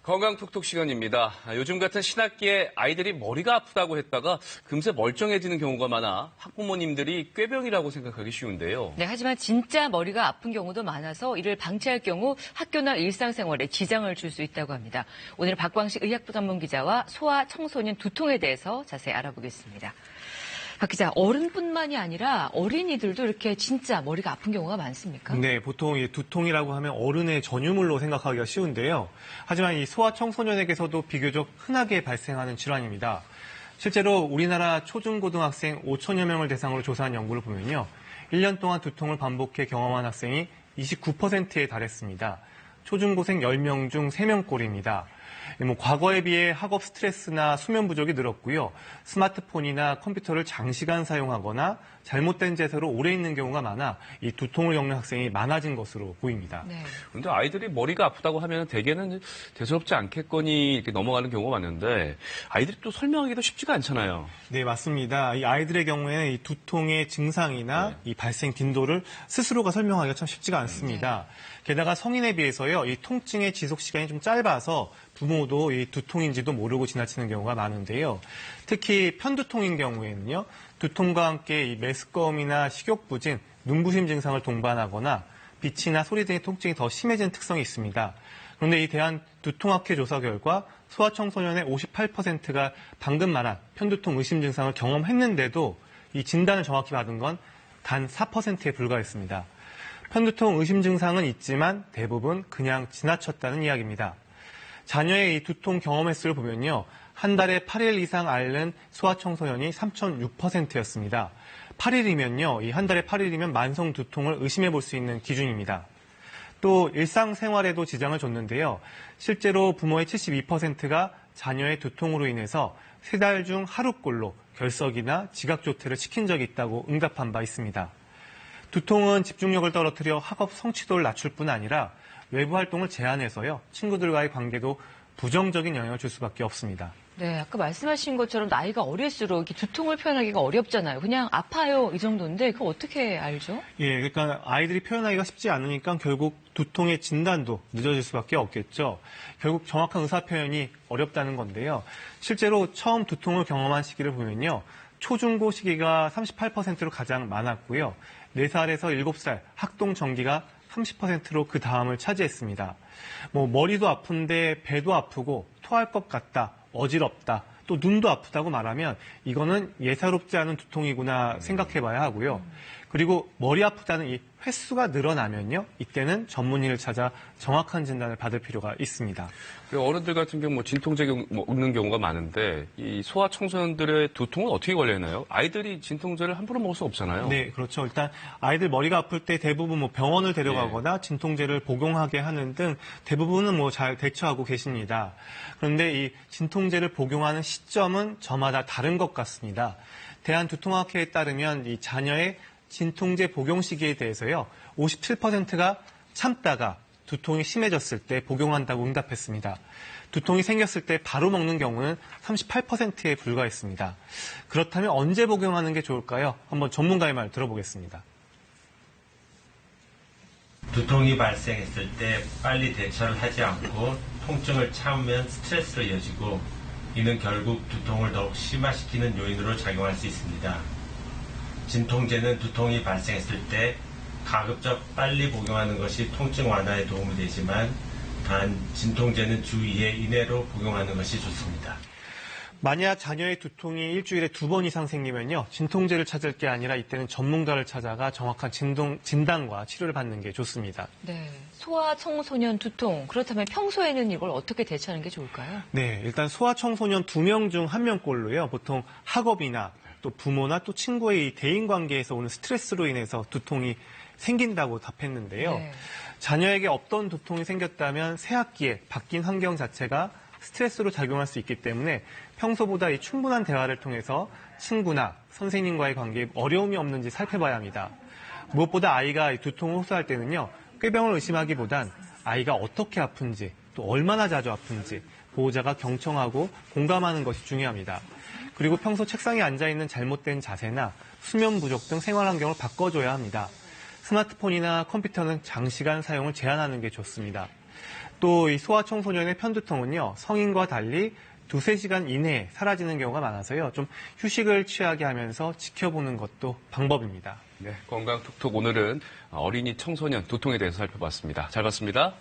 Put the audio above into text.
건강 톡톡 시간입니다. 요즘 같은 신학기에 아이들이 머리가 아프다고 했다가 금세 멀쩡해지는 경우가 많아 학부모님들이 꾀병이라고 생각하기 쉬운데요. 네, 하지만 진짜 머리가 아픈 경우도 많아서 이를 방치할 경우 학교나 일상생활에 지장을 줄 수 있다고 합니다. 오늘 박광식 의학부 전문 기자와 소아 청소년 두통에 대해서 자세히 알아보겠습니다. 박 기자, 어른뿐만이 아니라 어린이들도 이렇게 진짜 머리가 아픈 경우가 많습니까? 네, 보통 이 두통이라고 하면 어른의 전유물로 생각하기가 쉬운데요. 하지만 이 소아 청소년에게서도 비교적 흔하게 발생하는 질환입니다. 실제로 우리나라 초중고등학생 5천여 명을 대상으로 조사한 연구를 보면요. 1년 동안 두통을 반복해 경험한 학생이 29%에 달했습니다. 초중고생 10명 중 3명꼴입니다. 과거에 비해 학업 스트레스나 수면 부족이 늘었고요. 스마트폰이나 컴퓨터를 장시간 사용하거나 잘못된 자세로 오래 있는 경우가 많아 이 두통을 겪는 학생이 많아진 것으로 보입니다. 네. 그런데 아이들이 머리가 아프다고 하면 대개는 대수롭지 않겠거니 이렇게 넘어가는 경우가 많은데 아이들이 또 설명하기도 쉽지가 않잖아요. 네, 맞습니다. 이 아이들의 경우에는 이 두통의 증상이나 이 발생 빈도를 스스로가 설명하기가 참 쉽지가 않습니다. 게다가 성인에 비해서요, 이 통증의 지속 시간이 좀 짧아서 부모도 이 두통인지도 모르고 지나치는 경우가 많은데요. 특히 편두통인 경우에는요, 두통과 함께 이 메스꺼움이나 식욕부진, 눈부심 증상을 동반하거나 빛이나 소리 등의 통증이 더 심해지는 특성이 있습니다. 그런데 이 대한두통학회 조사 결과 소아청소년의 58%가 방금 말한 편두통 의심 증상을 경험했는데도 이 진단을 정확히 받은 건 단 4%에 불과했습니다. 편두통 의심 증상은 있지만 대부분 그냥 지나쳤다는 이야기입니다. 자녀의 이 두통 경험 횟수를 보면요. 한 달에 8일 이상 앓는 소아청소년이 3.6%였습니다. 8일이면요. 이 한 달에 8일이면 만성 두통을 의심해 볼 수 있는 기준입니다. 또 일상생활에도 지장을 줬는데요. 실제로 부모의 72%가 자녀의 두통으로 인해서 3달 중 하루꼴로 결석이나 지각조퇴를 시킨 적이 있다고 응답한 바 있습니다. 두통은 집중력을 떨어뜨려 학업 성취도를 낮출 뿐 아니라 외부 활동을 제한해서요. 친구들과의 관계도 부정적인 영향을 줄 수밖에 없습니다. 네, 아까 말씀하신 것처럼 나이가 어릴수록 이렇게 두통을 표현하기가 어렵잖아요. 그냥 아파요 이 정도인데 그거 어떻게 알죠? 예, 그러니까 아이들이 표현하기가 쉽지 않으니까 결국 두통의 진단도 늦어질 수밖에 없겠죠. 결국 정확한 의사 표현이 어렵다는 건데요. 실제로 처음 두통을 경험한 시기를 보면요. 초중고 시기가 38%로 가장 많았고요. 4살에서 7살 학동 정기가 30%로 그 다음을 차지했습니다. 머리도 아픈데 배도 아프고 토할 것 같다, 어지럽다, 또 눈도 아프다고 말하면 이거는 예사롭지 않은 두통이구나 생각해봐야 하고요. 그리고 머리 아프다는 이 횟수가 늘어나면요. 이때는 전문의를 찾아 정확한 진단을 받을 필요가 있습니다. 어른들 같은 경우 진통제 먹는 경우가 많은데 이 소아 청소년들의 두통은 어떻게 관리하나요? 아이들이 진통제를 함부로 먹을 수 없잖아요. 네, 그렇죠. 일단 아이들 머리가 아플 때 대부분 병원을 데려가거나 진통제를 복용하게 하는 등 대부분은 잘 대처하고 계십니다. 그런데 이 진통제를 복용하는 시점은 저마다 다른 것 같습니다. 대한두통학회에 따르면 이 자녀의 진통제 복용 시기에 대해서요, 57%가 참다가 두통이 심해졌을 때 복용한다고 응답했습니다. 두통이 생겼을 때 바로 먹는 경우는 38%에 불과했습니다. 그렇다면 언제 복용하는 게 좋을까요? 한번 전문가의 말 들어보겠습니다. 두통이 발생했을 때 빨리 대처를 하지 않고 통증을 참으면 스트레스로 이어지고 이는 결국 두통을 더욱 심화시키는 요인으로 작용할 수 있습니다. 진통제는 두통이 발생했을 때 가급적 빨리 복용하는 것이 통증 완화에 도움이 되지만 단 진통제는 주 2회 이내로 복용하는 것이 좋습니다. 만약 자녀의 두통이 일주일에 2번 이상 생기면요. 진통제를 찾을 게 아니라 이때는 전문가를 찾아가 정확한 진단과 치료를 받는 게 좋습니다. 네, 소아 청소년 두통. 그렇다면 평소에는 이걸 어떻게 대처하는 게 좋을까요? 네, 일단 소아 청소년 2명 중 1명꼴로요. 보통 학업이나 또 부모나 또 친구의 이 대인관계에서 오는 스트레스로 인해서 두통이 생긴다고 답했는데요. 네. 자녀에게 없던 두통이 생겼다면 새 학기에 바뀐 환경 자체가 스트레스로 작용할 수 있기 때문에 평소보다 이 충분한 대화를 통해서 친구나 선생님과의 관계에 어려움이 없는지 살펴봐야 합니다. 무엇보다 아이가 두통을 호소할 때는요. 꾀병을 의심하기보단 아이가 어떻게 아픈지 또 얼마나 자주 아픈지 보호자가 경청하고 공감하는 것이 중요합니다. 그리고 평소 책상에 앉아있는 잘못된 자세나 수면 부족 등 생활 환경을 바꿔줘야 합니다. 스마트폰이나 컴퓨터는 장시간 사용을 제한하는 게 좋습니다. 또 이 소아청소년의 편두통은요, 성인과 달리 2-3시간 이내에 사라지는 경우가 많아서요. 좀 휴식을 취하게 하면서 지켜보는 것도 방법입니다. 네, 건강 톡톡 오늘은 어린이 청소년 두통에 대해서 살펴봤습니다. 잘 봤습니다.